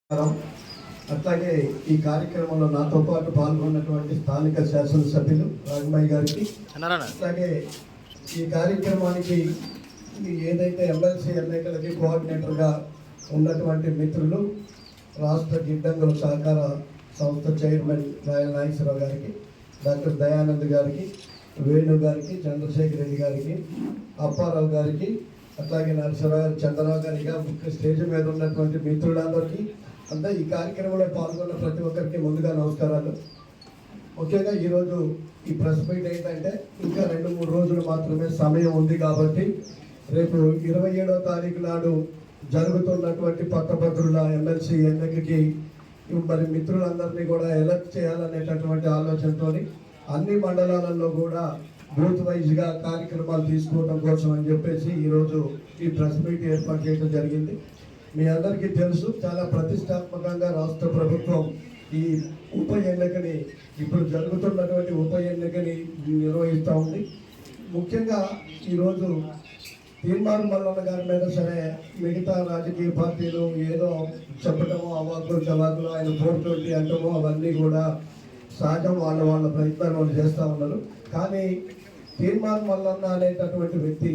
అట్లాగే ఈ కార్యక్రమంలో నాతో పాటు పాల్గొన్నటువంటి స్థానిక శాసనసభ్యులు రాఘమయ్య గారికి, అట్లాగే ఈ కార్యక్రమానికి ఏదైతే ఎమ్మెల్సీ ఎన్నికలకి కోఆర్డినేటర్గా ఉన్నటువంటి మిత్రులు, రాష్ట్ర గిడ్డంగుల సహకార సంస్థ చైర్మన్ రాయల నాగేశ్వరరావు గారికి, డాక్టర్ దయానంద్ గారికి, వేణు గారికి, చంద్రశేఖర్ రెడ్డి గారికి, అప్పారావు గారికి, అట్లాగే నరసరావు గారు, చంద్రరావు గారిగా స్టేజ్ మీద ఉన్నటువంటి మిత్రులందరికీ, అంతా ఈ కార్యక్రమంలో పాల్గొన్న ప్రతి ఒక్కరికి ముందుగా నమస్కారాలు. ముఖ్యంగా ఈరోజు ఈ ప్రెస్ మీట్ ఏంటంటే ఇంకా 2-3 రోజులు మాత్రమే సమయం ఉంది కాబట్టి రేపు 27వ తారీఖు నాడు జరుగుతున్నటువంటి పట్టభద్రుల ఎమ్మెల్సీ ఎన్నికకి మరి మిత్రులందరినీ కూడా ఎలక్ట్ చేయాలనేటటువంటి ఆలోచనతో అన్ని మండలాలలో కూడా బూత్ వైజ్గా కార్యక్రమాలు తీసుకోవడం కోసం అని చెప్పేసి ఈరోజు ఈ ప్రెస్ మీట్ ఏర్పాటు చేయడం జరిగింది. మీ అందరికీ తెలుసు, చాలా ప్రతిష్టాత్మకంగా రాష్ట్ర ప్రభుత్వం ఈ ఉప ఎన్నికని, ఇప్పుడు జరుగుతున్నటువంటి ఉప ఎన్నికని నిర్వహిస్తూ ఉంది. ముఖ్యంగా ఈరోజు తీర్మానం మల్లన్న గారి మీద సరే మిగతా రాజకీయ పార్టీలు ఏదో చెప్పటమో, అవాకులు చవాకులు, ఆయన 420 అంటమో అవన్నీ కూడా సహజం. వాళ్ళ ప్రయత్నాలు వాళ్ళు చేస్తూ ఉన్నారు. కానీ తీర్మానం మల్లన్న అనేటటువంటి వ్యక్తి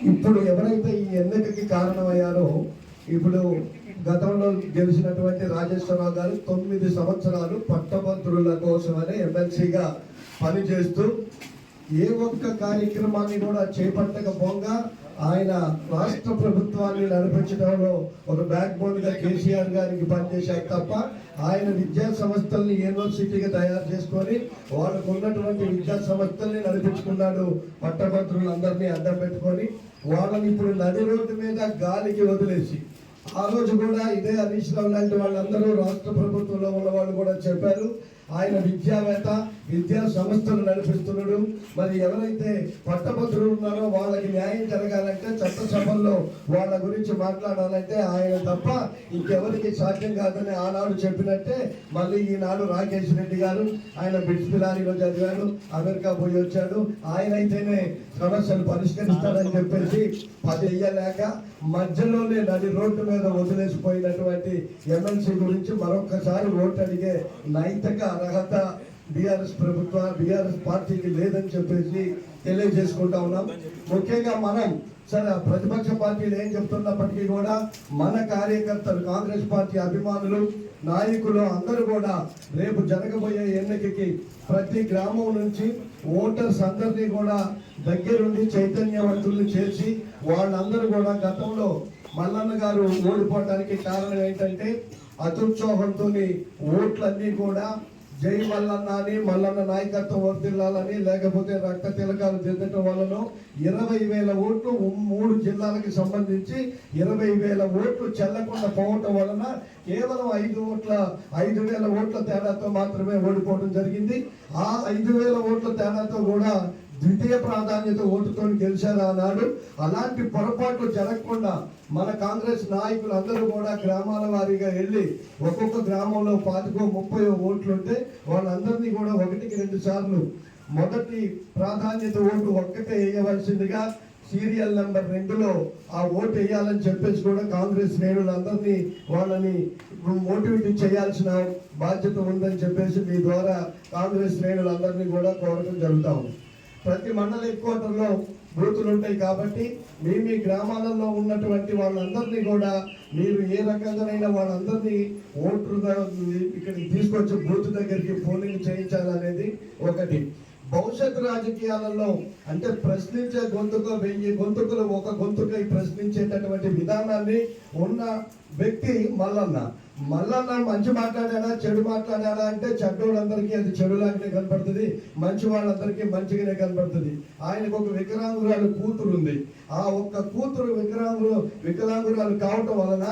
ఇప్పుడు ఎవరైతే ఈ ఎన్నికకి కారణమయ్యారో, ఇప్పుడు గతంలో గెలిచినటువంటి రాజేశ్వరరావు గారు 9 సంవత్సరాలు పట్టభద్రుల కోసమని ఎమ్మెల్సీగా పనిచేస్తూ ఏ ఒక్క కార్యక్రమాన్ని కూడా చేపట్టకపోగా ఆయన రాష్ట్ర ప్రభుత్వాన్ని నడిపించడంలో ఒక బ్యాక్ బోన్గా కేసీఆర్ గారికి పనిచేశారు తప్ప ఆయన విద్యా సంస్థల్ని యూనివర్సిటీగా తయారు చేసుకొని వాళ్ళకు ఉన్నటువంటి విద్యా సంస్థల్ని నడిపించుకున్నాడు. పట్టభద్రులందరినీ అడ్డం పెట్టుకొని వాళ్ళని ఇప్పుడు నడి రోడ్డు మీద గాలికి వదిలేసి, ఆ రోజు కూడా ఇదే హరీష్ రావు లాంటి వాళ్ళందరూ రాష్ట్ర ప్రభుత్వంలో ఉన్న వాళ్ళు కూడా చెప్పారు, ఆయన విద్యావేత్త, విద్యా సంస్థలు నడిపిస్తున్నాడు. మరి ఎవరైతే పట్టభద్రులు ఉన్నారో వాళ్ళకి న్యాయం జరగాలంటే, చట్టసభల్లో వాళ్ళ గురించి మాట్లాడాలంటే ఆయన తప్ప ఇంకెవరికి సాధ్యం కాదని ఆనాడు చెప్పినట్టే మళ్ళీ ఈనాడు రాకేష్ రెడ్డి గారు, ఆయన బిట్స్ పిలానీలో చదివాడు, అమెరికా పోయి వచ్చాడు, ఆయన అయితేనే సమస్యలు పరిష్కరిస్తాడని చెప్పేసి 10 ఇయ్యలేక మధ్యలోనే నడి రోడ్డు మీద వదిలేసిపోయినటువంటి ఎమ్మెల్సీ గురించి మరొకసారి ఓటు అడిగే నైతిక అర్హత బీఆర్ఎస్ పార్టీకి లేదని చెప్పేసి తెలియజేసుకుంటా ఉన్నాం. ముఖ్యంగా మనం సరే ప్రతిపక్ష పార్టీలు ఏం చెప్తున్నప్పటికీ కూడా మన కార్యకర్తలు, కాంగ్రెస్ పార్టీ అభిమానులు, నాయకులు అందరూ కూడా రేపు జరగబోయే ఎన్నికకి ప్రతి గ్రామం నుంచి ఓటర్స్ అందరినీ కూడా దగ్గరుండి చైతన్యవంతుల్ని చేసి వాళ్ళందరూ కూడా గతంలో మల్లన్న గారు ఓడిపోవడానికి కారణం ఏంటంటే అతుత్సాహంతో ఓట్లన్నీ కూడా జై మల్లన్న అని, మల్లన్న నాయకత్వం వర్దిల్లాలని, లేకపోతే రక్త తిలకాలు దిద్దటం వలన 20,000 ఓట్లు 3 జిల్లాలకు సంబంధించి 20,000 ఓట్లు చెల్లకుండా పోవటం వలన కేవలం 5,000 ఓట్ల తేడాతో మాత్రమే ఓడిపోవడం జరిగింది. ఆ 5,000 ఓట్ల తేడాతో కూడా ద్వితీయ ప్రాధాన్యత ఓటుతో గెలిచారు ఆనాడు. అలాంటి పొరపాట్లు జరగకుండా మన కాంగ్రెస్ నాయకులు అందరూ కూడా గ్రామాల వారీగా వెళ్ళి ఒక్కొక్క గ్రామంలో 25-30 ఓట్లుంటే వాళ్ళందరినీ కూడా 1-2 సార్లు మొదటి ప్రాధాన్యత ఓటు ఒక్కటే వేయవలసిందిగా సీరియల్ నెంబర్ 2లో ఆ ఓటు వేయాలని చెప్పేసి కూడా కాంగ్రెస్ శ్రేణులందరినీ వాళ్ళని మోటివేట్ చేయాల్సిన బాధ్యత ఉందని చెప్పేసి మీ ద్వారా కాంగ్రెస్ శ్రేణులందరినీ కూడా కోరడం జరుగుతూ ఉంది. ప్రతి మండల హెడ్ క్వార్టర్లో బూతులు ఉంటాయి కాబట్టి మీ గ్రామాలలో ఉన్నటువంటి వాళ్ళందరినీ కూడా మీరు ఏ రకంగానైనా వాళ్ళందరినీ ఓటరుగా ఇక్కడికి తీసుకొచ్చి బూత్ దగ్గరికి పోలింగ్ చేయించాలనేది ఒకటి. భవిష్యత్ రాజకీయాలలో అంటే ప్రశ్నించే గొంతుకు 1000 గొంతుకులు ఒక గొంతుకై ప్రశ్నించేటటువంటి విధానాన్ని ఉన్న వ్యక్తి మల్లన్న. మంచి మాట్లాడాడా, చెడు మాట్లాడాడా అంటే చెడ్డోళ్ళందరికీ అది చెడులాగానే కనపడుతుంది, మంచి వాళ్ళందరికీ మంచిగానే కనపడుతుంది. ఆయనకు ఒక వికలాంగురాలు కూతురు ఉంది. ఆ ఒక్క కూతురు వికలాంగురాలు కావటం వలన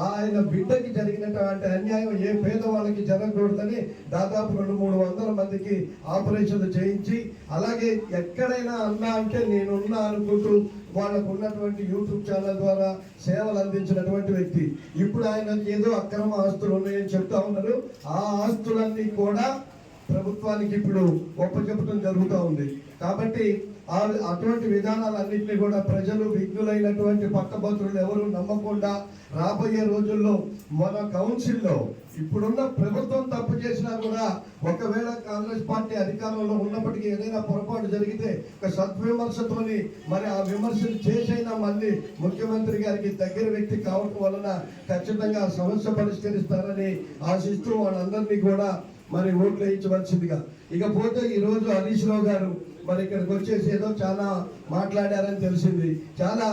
ఆయన బిడ్డకి జరిగినటువంటి అన్యాయం ఏ పేదవాళ్ళకి జరగకూడదని దాదాపు 200-300 మందికి ఆపరేషన్లు చేయించి, అలాగే ఎక్కడైనా అన్నా అంటే నేనున్నా అనుకుంటూ వాళ్ళకు ఉన్నటువంటి యూట్యూబ్ ఛానల్ ద్వారా సేవలు అందించినటువంటి వ్యక్తి. ఇప్పుడు ఆయన ఏదో అక్రమ ఆస్తులు ఉన్నాయని చెప్తా ఉన్నారు. ఆ ఆస్తులన్నీ కూడా ప్రభుత్వానికి ఇప్పుడు ఒప్పచెప్పడం జరుగుతూ ఉంది. కాబట్టి అటువంటి విధానాలన్నింటినీ కూడా ప్రజలు విఘ్నులైనటువంటి పట్టభద్రులు ఎవరు నమ్మకుండా రాబోయే రోజుల్లో మన కౌన్సిల్లో ఇప్పుడున్న ప్రభుత్వం తప్పు చేసినా కూడా ఒకవేళ కాంగ్రెస్ పార్టీ అధికారంలో ఉన్నప్పటికీ ఏదైనా పొరపాటు జరిగితే ఒక సద్విమర్శతోని మరి ఆ విమర్శలు చేసైనా మళ్ళీ ముఖ్యమంత్రి గారికి దగ్గర వ్యక్తి కావటం వలన ఖచ్చితంగా ఆ సమస్య పరిష్కరిస్తారని ఆశిస్తూ వాళ్ళందరినీ కూడా మరి ఓట్లు వేయించవలసిందిగా. ఇకపోతే ఈరోజు హరీష్ రావు గారు మరి ఇక్కడికి వచ్చేసి ఏదో చాలా మాట్లాడారని తెలిసింది. చాలా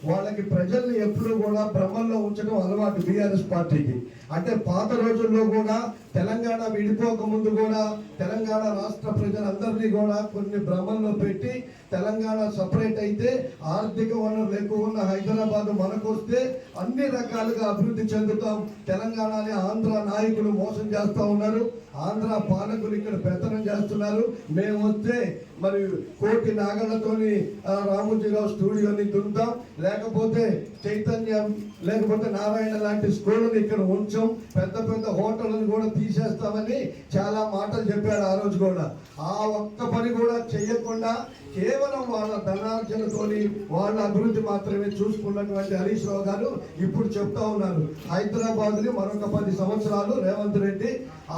వాళ్ళకి ప్రజల్ని ఎప్పుడూ కూడా భ్రమంలో ఉంచడం అలవాటు బీఆర్ఎస్ పార్టీకి. అంటే పాత రోజుల్లో కూడా తెలంగాణ విడిపోక ముందు కూడా తెలంగాణ రాష్ట్ర ప్రజలందరినీ కూడా కొన్ని భ్రమంలో పెట్టి తెలంగాణ సపరేట్ అయితే ఆర్థిక వనరులు ఎక్కువ ఉన్న హైదరాబాద్ మనకొస్తే అన్ని రకాలుగా అభివృద్ధి చెందుతాం, తెలంగాణని ఆంధ్ర నాయకులు మోసం చేస్తూ ఉన్నారు, ఆంధ్ర పాలకులు ఇక్కడ పెత్తనం చేస్తున్నారు, మేము వస్తే మరి కోటి నాగళ్లతోని రామోజీరావు స్టూడియోని దుంతాం, లేకపోతే చైతన్యం లేకపోతే నారాయణ లాంటి స్కూళ్ళని ఇక్కడ ఉంచాం, పెద్ద పెద్ద హోటళ్ళని కూడా తీసేస్తామని చాలా మాటలు చెప్పారు ఆ రోజు కూడా. ఆ ఒక్క పని కూడా చేయకుండా కేవలం వాళ్ళ ధనార్జనతోని వాళ్ళ అభివృద్ధి మాత్రమే చూసుకున్నటువంటి హరీష్ రావు గారు ఇప్పుడు చెప్తా ఉన్నారు హైదరాబాద్ ని మరొక 10 సంవత్సరాలు రేవంత్ రెడ్డి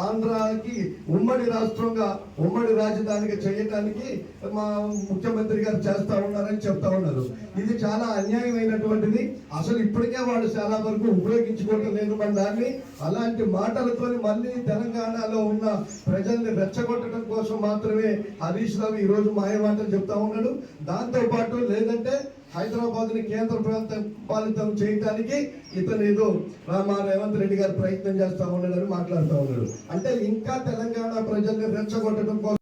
ఆంధ్రాకి ఉమ్మడి రాష్ట్రంగా ఉమ్మడి రాజధానిగా చేయడానికి మా ముఖ్యమంత్రి గారు చేస్తా ఉన్నారని చెప్తా ఉన్నారు. ఇది చాలా అన్యాయమైనటువంటిది. అసలు ఇప్పటికే వాళ్ళు చాలా వరకు ఉపయోగించుకోవడం లేదు మన దాన్ని. అలాంటి మాటలతో మళ్ళీ తెలంగాణలో ఉన్న ప్రజల్ని రెచ్చగొట్టడం కోసం మాత్రమే హరీష్ రావు ఈ రోజు మాయమాటలు చెప్తా ఉన్నాడు. దాంతో పాటు లేదంటే హైదరాబాద్ ని కేంద్ర ప్రాంతం పాలితం చేయడానికి ఇతను ఏదో రేవంత్ రెడ్డి గారు ప్రయత్నం చేస్తా ఉన్నాడని మాట్లాడుతూ ఉన్నాడు. అంటే ఇంకా తెలంగాణ ప్రజల్ని రెచ్చగొట్టడం కోసం